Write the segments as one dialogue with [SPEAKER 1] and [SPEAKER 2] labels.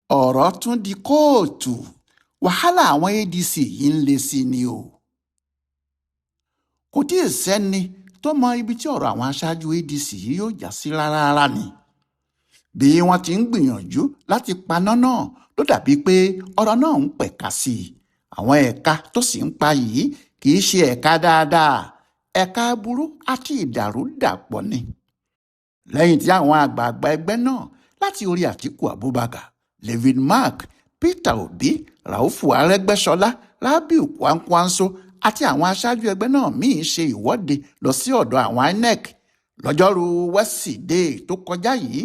[SPEAKER 1] ọ̀rọ̀ tún di kóòtù wàhálà àwọn adc yìí ń le sí ni o. kò tí ì sẹ́ni tó mọ ibi tí ọ̀rọ̀ àwọn aṣáájú adc yìí yóò já sí rárá ni. bí wọ́n ti ń gbìyànjú láti paná náà ló dàbí pé ọ̀rọ̀ náà ń pẹ̀ka sí i. àwọn ẹ̀ka tó sì ń pa yìí kì í ṣe ẹ̀ka dáadáa, ẹ̀ka aburú àti ìdàrúdàpọ̀ ni. lẹ́yìn tí àwọn àgbààgbà ẹgbẹ́ náà láti orí àtíkù abubakar, david mark, peter obi, raufu arẹ́gbẹ́ṣọlá, rabiu kwankwanso àti àwọn aṣáájú ẹgbẹ́ náà míín ṣe ìwọ́de lọ sí ọ̀dọ̀ àwọn inec lọ́jọ́rú wẹ́sídẹ̀ẹ́ tó kọjá yìí.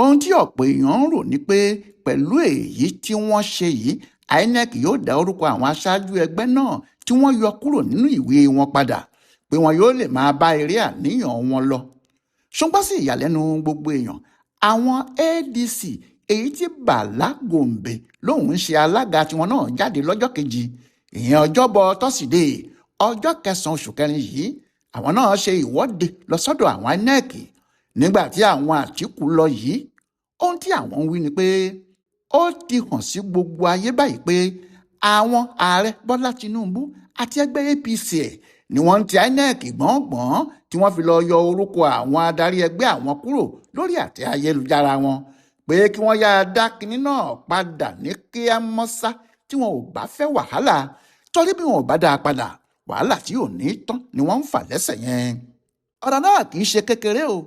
[SPEAKER 1] ohun tí ọ̀pọ̀ èèyàn ń rò ní pé pẹ̀lú èyí tí wọ́n ṣe yìí, inec yóò dá orúkọ àwọn aṣáájú ẹgbẹ́ náà tí wọ́n yọ kúrò nínú ìwé wọn padà, pé wọn yóò lè máa bá eré àníyàn wọn lọ. ṣùgbọ́n sí ìyàlẹ́nu gbogbo èèyàn, àwọn adc èyí tí bàlá gòǹbè lòun ń ṣe alága tiwọn náà jáde lọ́jọ́ kejì, ìyẹn ọjọ́bọ̀ tọ́sídẹ̀ẹ́ ọjọ́ 9 oṣù kẹrin yìí. àwọn náà ṣe ìwọ́de lọ sọ́dọ̀ àwọn inec. nígbà tí àwọn àtìkù lọ yìí, ohun tí àwọn ń wí ni pé ó ti hàn sí gbogbo ayé báyìí pé àwọn ààrẹ bọ́lá tinubu àti ẹgbẹ́ apc ni wọ́n ń ti inec gbọ̀ngbọ̀n tí wọ́n fi lọ yọ orúkọ àwọn adarí ẹgbẹ́ àwọn kúrò lórí àtẹ ayélujára wọn, pé kí wọ́n yáa dá kinní náà padà ní kíá mọ́sá tí wọn ò bá fẹ́ wàhálà, torí bí wọn ò bá dá a padà wàhálà tí ò ní tán ni wọ́n ń fà lẹ́sẹ̀ yẹn. ọ̀rọ̀ náà kì í ṣe kékeré o,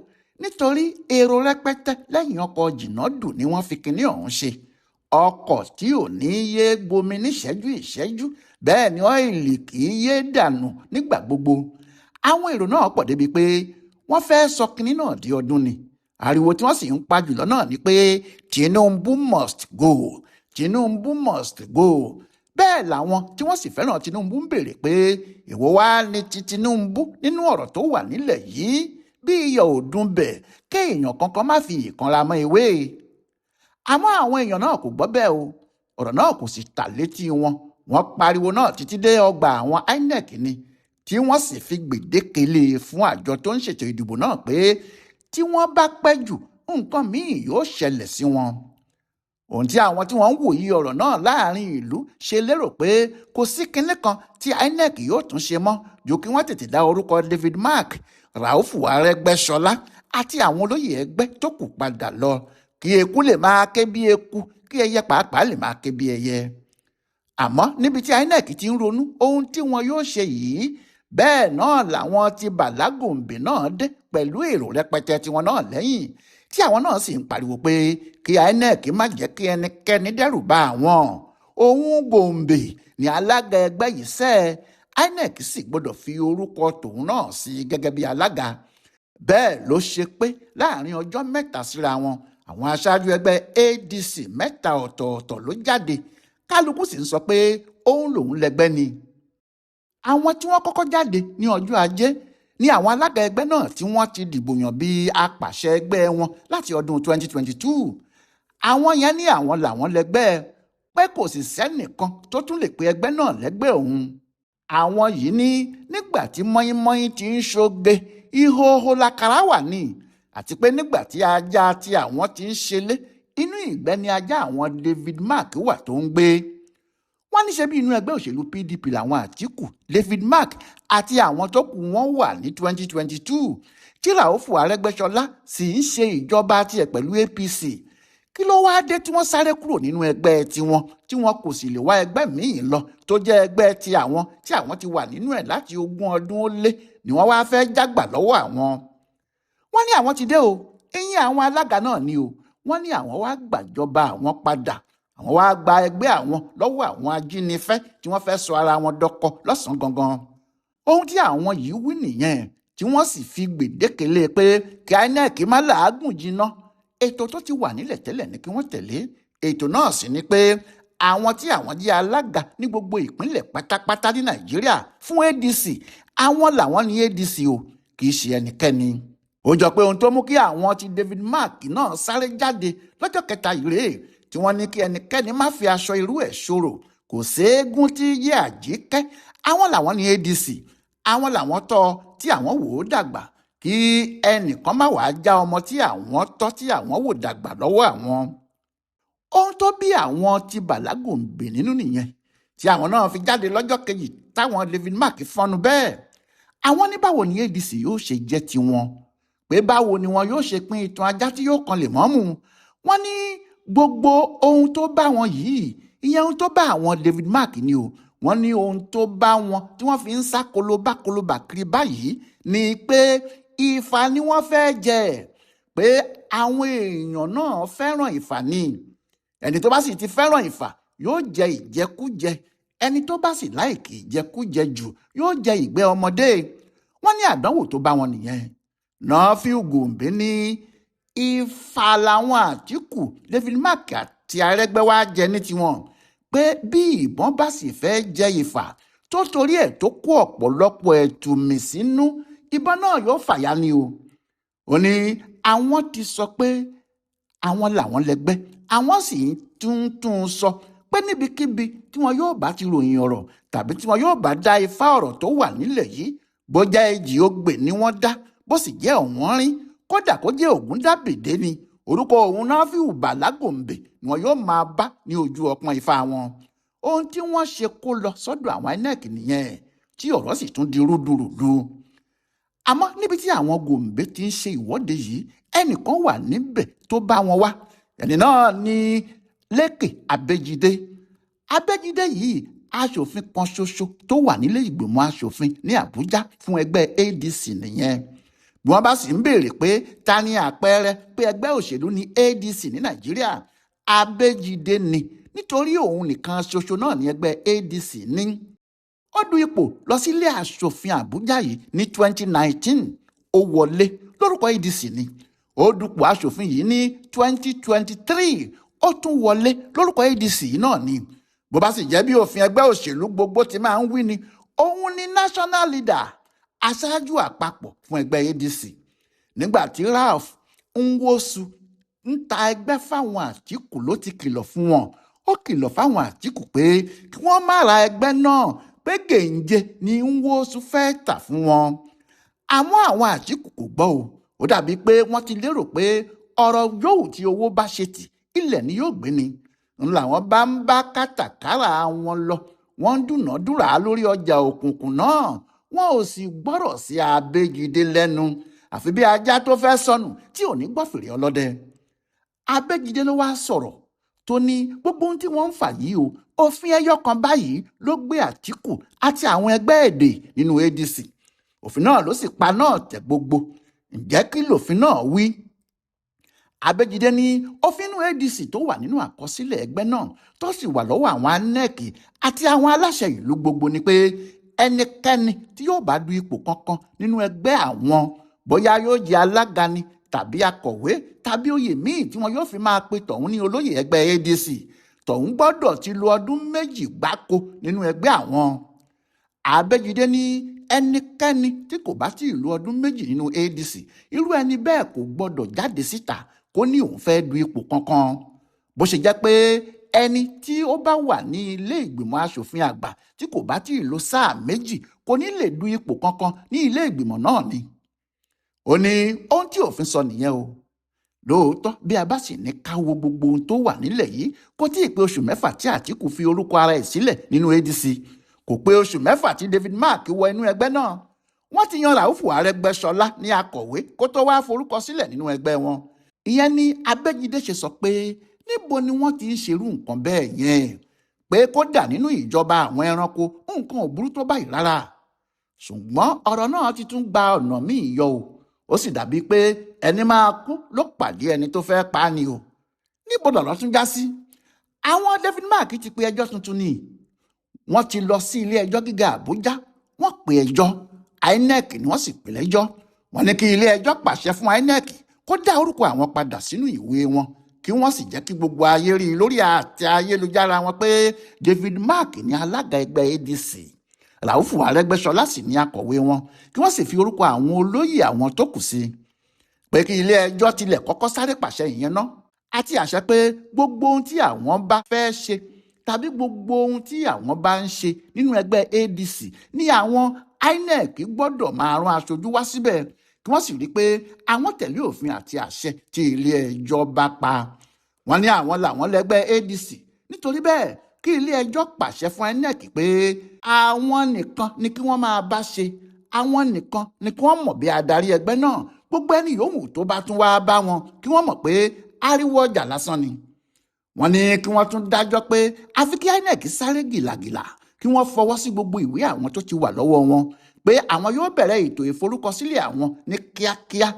[SPEAKER 1] nítorí èrò rẹpẹtẹ lẹ́yìn ọkọ̀ jìnnàdù ni wọ́n fi kinní ọ̀hún ṣe. ọkọ̀ tí ò ní yé gbomi níṣẹ́jú ìṣẹ́jú, bẹ́ẹ̀ ni ọ́ìlì kì í yé dànù nígbà gbogbo. àwọn èrò náà pọ̀ débi pé wọ́n fẹ́ sọ kinní náà di ọdún ni. ariwo tí wọ́n sì ń pa jùlọ náà ni pé Tinubu must go, Tinubu must go. bẹ́ẹ̀ làwọn tí wọ́n sì fẹ́ràn Tinubu ń béèrè pé èwo wá ní ti Tinubu nínú ọ̀rọ̀ tó wà nílẹ̀ yìí, bí iyọ̀ ò dùn bẹ̀ kéèyàn kankan má fi ìkanra mọ́ ewé. àmọ́ àwọn èèyàn náà kò gbọ́ bẹ́ẹ̀ o, ọ̀rọ̀ náà kò sì tà létí wọn. wọ́n pariwo náà títí dé ọgbà àwọn inec ni, tí wọ́n sì fi gbèdéke lé fún àjọ tó ń ṣètò ìdìbò náà pé tí wọ́n bá pẹ́ jù nǹkan míì yóò ṣẹlẹ̀ sí wọn. ohun tí àwọn tí wọ́n ń wòye ọ̀rọ̀ náà láàrin ìlú ṣe lérò pé kò sí kinní kan tí inec yóò tún ṣe mọ́ ju kí wọ́n tètè dá orúkọ david mark, raufu arẹ́gbẹ́ṣọlá àti àwọn olóyè ẹgbẹ́ tó kù padà lọ, kí eku lè máa ké bí eku, kí ẹyẹ pàápàá lè máa ké bí ẹyẹ. àmọ́ níbi tí inec ti ń ronú ohun tí wọn yóò ṣe yìí, bẹ́ẹ̀ náà làwọn ti bàlágòǹbè náà dé pẹ̀lú èrò rẹpẹtẹ tiwọn náà lẹ́yìn, tí àwọn náà sì ń pariwo pé kí inec má jẹ́ kí ẹnikẹ́ni dẹ́rù bá àwọn. òun gòǹbè ní alága ẹgbẹ́ yìí sẹ́, inec sì gbọ́dọ̀ fi orúkọ tòun náà sí gẹ́gẹ́ bí alága. bẹ́ẹ̀ ló ṣe pé láàrin ọjọ́ mẹ́ta síra wọn, àwọn aṣáájú ẹgbẹ́ adc 3 ọ̀tọ̀ọ̀tọ̀ ló jáde, kálukú sì ń sọ pé òun lòun lẹgbẹ́ ni. àwọn tí wọ́n kọ́kọ́ jáde ní ọjọ́ ajé ní àwọn alága ẹgbẹ́ náà tí wọ́n ti dìbò yàn bí apàṣẹ ẹgbẹ́ wọn láti ọdún 2022. àwọn yẹn ní àwọn làwọn lẹgbẹ́, pé kò sì sẹ́nìkan tó tún lè pe ẹgbẹ́ náà lẹ́gbẹ́ òun. àwọn yìí ní nígbà tí mọ́ínmọ́ín ti ń ṣoge, ìhòòhò làkàrà wà ní, àti pé nígbà tí ajá tí àwọn ti ń ṣelé, inú ìgbẹ́ ni ajá àwọn david mark wà tó ń gbé. wọ́n ní ṣe bí inú ẹgbẹ́ òṣèlú pdp làwọn àtìkù, david mark àti àwọn tó kù wọ́n wà ní 2022, tí raufu arẹ́gbẹ́ṣọlá sì ń ṣe ìjọba tiẹ̀ pẹ̀lú apc. kí ló wáá dé tí wọ́n sáré kúrò nínú ẹgbẹ́ tiwọn tí wọn kò sì lè wá ẹgbẹ́ míì lọ tó jẹ́ ẹgbẹ́ tí àwọn ti wà nínú ẹ̀ láti 20 ọdún ó lé ni wọ́n wáá fẹ́ jágbà lọ́wọ́ àwọn. wọ́n ní àwọn ti dé o, eyín àwọn alága náà ni o. wọ́n ní àwọn wá gbàjọba àwọn padà, àwọn wá gba ẹgbẹ́ àwọn lọ́wọ́ àwọn ajínigbé tí wọ́n fẹ́ sọ ara wọn dọkọ lọ́sàn-án gangan. ohun tí àwọn yìí wí nìyẹn, tí wọ́n sì fi gbèdéke lé pé kí inec má làágùn jiná. ètò tó ti wà nílẹ̀ tẹ́lẹ̀ ni kí wọ́n tẹ̀lé. ètò náà sì ni pé àwọn tí àwọn jẹ́ alága ní gbogbo ìpínlẹ̀ pátápátá ní nàìjíríà fún adc, àwọn làwọn ní adc o, kì í ṣe ẹnikẹ́ni. ó jọ pé ohun tó mú kí àwọn ti david mark náà sáré jáde lọ́jọ́ kẹta yìí rèé, tí wọ́n ní kí ẹnikẹ́ni má fi aṣọ irú ẹ̀ ṣòro, kò séégún tí yé àjíkẹ́. àwọn làwọn ní adc, àwọn làwọn tọ́ tí àwọn wò ó dàgbà, kí ẹnìkan má wàá já ọmọ tí àwọn tọ́ tí àwọn wò dàgbà lọ́wọ́ àwọn. ohun tó bí àwọn ti Bàlágòǹbè nínú nìyẹn tí àwọn náà fi jáde lọ́jọ́ kejì táwọn David Mark fọnú bẹ́ẹ̀. Àwọn ní báwo ni ADC yóò ṣe jẹ́ tiwọn, pé báwo ni wọn yóò ṣe pín ìtàn ajá tí yóò kan lèmọ́mù. Wọ́n ní gbogbo ohun tó bá wọn yìí, ìyẹn ohun tó bá àwọn David Mark ni o. Wọ́n ní ohun tó bá wọn tí wọ́n fi ń sá kolobá kiri báyìí ni pé ìfà ni wọ́n fẹ́ jẹ, pé àwọn èèyàn náà fẹ́ràn ìfà ni. Ẹni tó bá sì ti fẹ́ràn ìfà yóò jẹ ìjẹkújẹ, ẹni tó bá sì láìkì ìjẹkújẹ jù yóò jẹ ìgbẹ́ ọmọdé. Wọ́n ní àdánwò tó bá wọn nìyẹn. Nafiu Gombe ní ìfà làwọn Àtíkù, David Mark àti Arẹ́gbẹ́ wá jẹ ní tiwọn, pé bí ìbọn bá sì fẹ́ jẹ ìfà tó torí ẹ̀ tó kó ọ̀pọ̀lọpọ̀ ẹ̀tùmí sínú, ìbọn náà yóò fàya ni o. Ó ní àwọn ti sọ pé àwọn làwọn lẹgbẹ́, àwọn sì tún sọ pé níbikíbi tí wọn yóò bá ti ròyìn ọ̀rọ̀ tàbí tí wọn yóò bá dá ifá ọ̀rọ̀ tó wà nílẹ̀ yìí, bójá èjì ogbè ni wọ́n dá, bó sì jẹ́ ọ̀wọ́nrín, kódà kó jẹ́ Ògúndábèdé ni, orúkọ òun Nafiu Bàlágòǹbè ni wọn yóò máa bá ní ojú ọpọ́n ifá wọn. Ohun tí wọ́n ṣe kó lọ sọ́dọ̀ àwọn INEC nìyẹn, tí ọ̀rọ̀ sì tún di rúdurùdu. Àmọ́ níbi tí àwọn Gombe ti ń ṣe ìwọ́de yìí, ẹnìkan wà níbẹ̀ tó bá wọn wá. Ẹni náà ni Lékè Abẹ́jídé. Abẹ́jídé yìí aṣòfin kan ṣoṣo tó wà nílé ìgbìmọ̀ aṣòfin ní Àbújá fún ẹgbẹ́ ADC nìyẹn. Bí wọ́n bá sì ń béèrè pé ta ni àpẹẹrẹ pé ẹgbẹ́ òṣèlú ní ADC ní Nàìjíríà, Abẹ́jídé ni, nítorí òun nìkan ṣoṣo náà ní ẹgbẹ́ ADC ní. Ó du ipò lọ sílé aṣòfin Àbújá yìí ní 2019, ó wọlé lórúkọ ADC ni. Ó dupò aṣòfin yìí ní 2023, ó tún wọlé lórúkọ ADC yìí náà ni. Bó bá sì jẹ́ bí òfin ẹgbẹ́ òṣèlú gbogbo ti máa ń wí ni, òun ni national leader, aṣáájú àpapọ̀ fún ẹgbẹ́ ADC. Nígbà tí Ralph Nwosu ń ta ẹgbẹ́ fáwọn Àtíkù ló ti kìlọ̀ fún wọn. Ó kìlọ̀ fáwọn Àtíkù pé kí wọ́n má ra ẹgbẹ́ náà, pé gèǹje ni Nwosu fẹ́ tà fún wọn. Àmọ́ àwọn Àtíkù kò gbọ́ o. Ó dàbí pé wọ́n ti lérò pé ọ̀rọ̀ yòówù tí owó bá ṣe tì, ilẹ̀ ni yóò gbé ni. Ń làwọn bá ń bá kátàkárà wọn lọ, wọ́n ń dúnàádúrà lórí ọjà òkùnkùn náà. Wọn ò sì gbọ́rọ̀ sí Abẹ́jídé lẹ́nu, àfi bí ajá tó fẹ́ sọnù tí ò ní gbọ́ fèrè ọlọ́dẹ. Abẹ́jídé ló wá sọ̀rọ̀ tó ní gbogbo ohun tí wọ́n ń fà yìí o, òfin ẹyọ kan báyìí ló gbé Àtíkù àti àwọn ẹgbẹ́ èdè nínú ADC. Òfin náà ló sì pa náà tẹ̀ gbogbo. Ǹjẹ́ kí lòfin náà wí? Abẹ́jídé ní òfin inú ADC tó wà nínú àkọsílẹ̀ ẹgbẹ́ náà tó sì wà lọ́wọ́ àwọn INEC àti àwọn aláṣẹ ìlú gbogbo ni pé ẹnikẹ́ni tí yóò bá du ipò kankan nínú ẹgbẹ́ àwọn, bóyá yóò jẹ́ alága ni tàbí akọ̀wé tàbí oyè míì tí wọn yóò fi máa pe tọ̀hún ní olóyè ẹgbẹ́ ADC, tọ̀hún gbọ́dọ̀ ti lo ọdún 2 gbáko nínú ẹgbẹ́ àwọn. Abẹ́jídé ní ẹnikẹ́ni tí kò bá tí ì lo ọdún 2 nínú ADC, irú ẹni bẹ́ẹ̀ kò gbọ́dọ̀ jáde síta kó ní òun fẹ́ du ipò kankan. Bó ṣe jẹ́ pé ẹni tí ó bá wà ní ilé ìgbìmọ̀ aṣòfin àgbà tí kò bá tí ì lo sáà 2 kò ní lè du ipò kankan ní ilé ìgbìmọ̀ náà ni. Ó ní ohun tí òfin sọ nìyẹn o. Lóòótọ́ bí a bá sì ní ká wo gbogbo ohun tó wà nílẹ̀ yìí, kò tí ì pé oṣù 6 tí Àtíkù fi orúkọ ara ẹ̀ sílẹ̀ nínú ADC, kò pé oṣù 6 tí David Mark wọ inú ẹgbẹ́ náà. Wọ́n ti yan Ràúfù Arẹ́gbẹ́ṣọlá ní akọ̀wé kó tó wá forúkọ sílẹ̀ nínú ẹgbẹ́ wọn. Ìyẹn ni Abẹ́jídé ṣe sọ pé níbo ni wọ́n ti ń ṣerú nǹkan bẹ́ẹ̀ yẹn, pé kódà nínú ìjọba àwọn ẹranko nǹkan ò burú tó báyìí rárá. Ṣùgbọ́n ọ̀rọ̀ náà ti tún gba ọ̀nà míì yọ o. Ó sì dàbí pé ẹni máa kú ló pàdé ẹni tó fẹ́ pa á ni o. Níbo lọ̀rọ̀ tún já sí? Àwọn David Mark ti pe ẹjọ́ tuntun ni. Wọ́n ti lọ sí ilé ẹjọ́ gíga Àbújá, wọ́n pe ẹjọ́. INEC ni wọ́n sì pè lẹ́jọ́. Wọ́n ní kí ilé ẹjọ́ pàṣẹ fún INEC kó dá orúkọ àwọn padà sínú ìwé wọn, kí wọ́n sì jẹ́ kí gbogbo ayé rí lórí àtẹ ayélujára wọn pé David Mark ní alága ẹgbẹ́ ADC, Ràúfù Arẹ́gbẹ́ṣọlá sì ní akọ̀wé wọn, kí wọ́n sì fi orúkọ àwọn olóyè àwọn tó kù sí. Pé kí ilé ẹjọ́ tilẹ̀ kọ́kọ́ sáré pàṣẹ ìyẹn ná, àti àṣẹ pé gbogbo ohun tí àwọn bá fẹ́ ṣe tàbí gbogbo ohun tí àwọn bá ń ṣe nínú ẹgbẹ́ ADC ní àwọn INEC gbọ́dọ̀ máa rán aṣojú wá síbẹ̀, kí wọ́n sì rí i pé àwọn tẹ̀lé òfin àti àṣẹ tí ilé ẹjọ́ bá pa. wọ́n ní àwọn làwọn lẹ́gbẹ́ ADC nítorí bẹ́ẹ̀ kí ilé-ẹjọ́ pàṣẹ fún INEC pé àwọn nìkan ni kí wọ́n máa bá ṣe, àwọn nìkan ni kí wọ́n mọ̀ bí adarí ẹgbẹ́ náà. Gbogbo ẹni yòówù tó bá tún wá bá wọn kí wọ́n mọ̀ pé ariwo ọjà lásán ni. Wọ́n ní kí wọ́n tún dájọ́ pé àfi kí INEC sáré gìlàgìlà kí wọ́n fọwọ́ sí gbogbo ìwé àwọn tó ti wà lọ́wọ́ wọn pé àwọn yóò bẹ̀rẹ̀ ètò ìforúkọsílẹ̀ àwọn ní kíákíá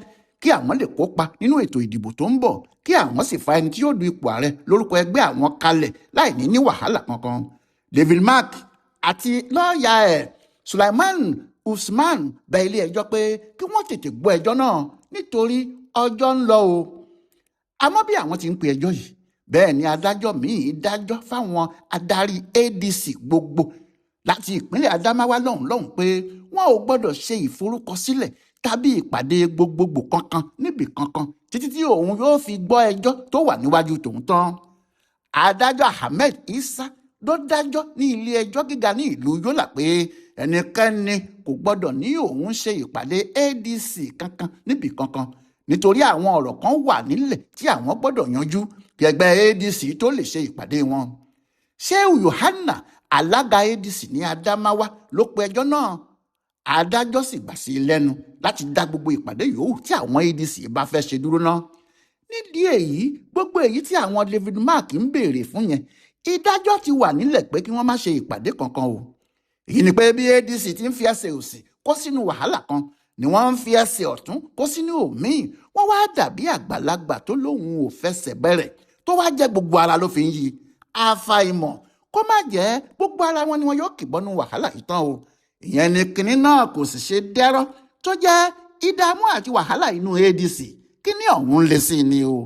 [SPEAKER 1] kí àwọn lè kópa nínú ètò ìdìbò tó ń bọ̀, kí àwọn sì fa ẹni tí yóò du ipò ààrẹ lórúkọ ẹgbẹ́ àwọn kalẹ̀ láì ní wàhálà kankan. David Mark àti lọ́ọ̀yà ẹ̀ Sulaiman Usman bẹ ilé-ẹjọ́ pé kí wọ́n tètè gbọ́ ẹjọ́ náà nítorí ọjọ́ ń lọ o. Àmọ́ bí àwọn ti ń pe ẹjọ́ yìí, bẹ́ẹ̀ ni adájọ́ míì dájọ́ fáwọn adarí ADC gbogbo láti ìpínlẹ̀ Adamawa lọ́hùn pé wọn ò gbọ́dọ̀ ṣe ìforúkọsílẹ̀ tàbí ìpàdé gbogbogbò kankan níbì kankan títí tí òun yóò fi gbọ́ ẹjọ́ tó wà níwájú tòun tán. Adájọ́ Ahmed Isa ló dájọ́ ní ilé-ẹjọ́ gíga ní ìlú Yola pé ẹnikẹ́ni kò gbọ́dọ̀ ní òun ṣe ìpàdé ADC kankan níbì kankan nítorí àwọn ọ̀rọ̀ kan wà nílẹ̀ tí àwọn gbọ́dọ̀ yanjú kí ẹgbẹ́ ADC tó lè ṣe ìpàdé wọn. Shehu Yohana alága ADC ní Adamawa ló pe ẹjọ́ náà. Adájọ́ sì gbà sí lẹ́nu láti dá gbogbo ìpàdé yòówù tí àwọn ADC bá fẹ́ ṣe dúró ná. Nídìí èyí, gbogbo èyí tí àwọn David Mark ń béèrè fún yẹn, ìdájọ́ ti wà nílẹ̀ pé kí wọ́n má ṣe ìpàdé kankan o. Èyí ni pé bí ADC ti ń fi ẹsẹ̀ òsì kó sínú wàhálà kan ni wọ́n ń fi ẹsẹ̀ ọ̀tún kó sínú òmíì. Wọ́n wá dàbí àgbàlagbà tó lóun ò fẹsẹ̀ bẹ̀rẹ̀ tó wá jẹ́ gbogbo ara ló fi ń yí. Àfàìmọ̀ kó má jẹ́ gbogbo ara wọn ni wọn yóò kìbọnú wàhálà yìí tán o. Ìyẹn ni kinní náà kò sì ṣe dẹ́rọ́ tó jẹ́ ìdààmú àti wàhálà inú ADC kíní ọ̀hún lé sí ni o.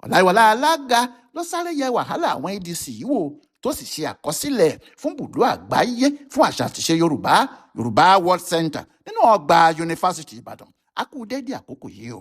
[SPEAKER 1] Ọláyíwọlá alága ló sáré yẹ wàhálà àwọn ADC yìí wò tó sì ṣe àkọsílẹ̀ fún bùdó àgbáyé fún àṣà àtìṣe Yorùbá World Center nínú ọgbà Yunifásitì Ìbàdàn. A kú dédé àkókò yìí o.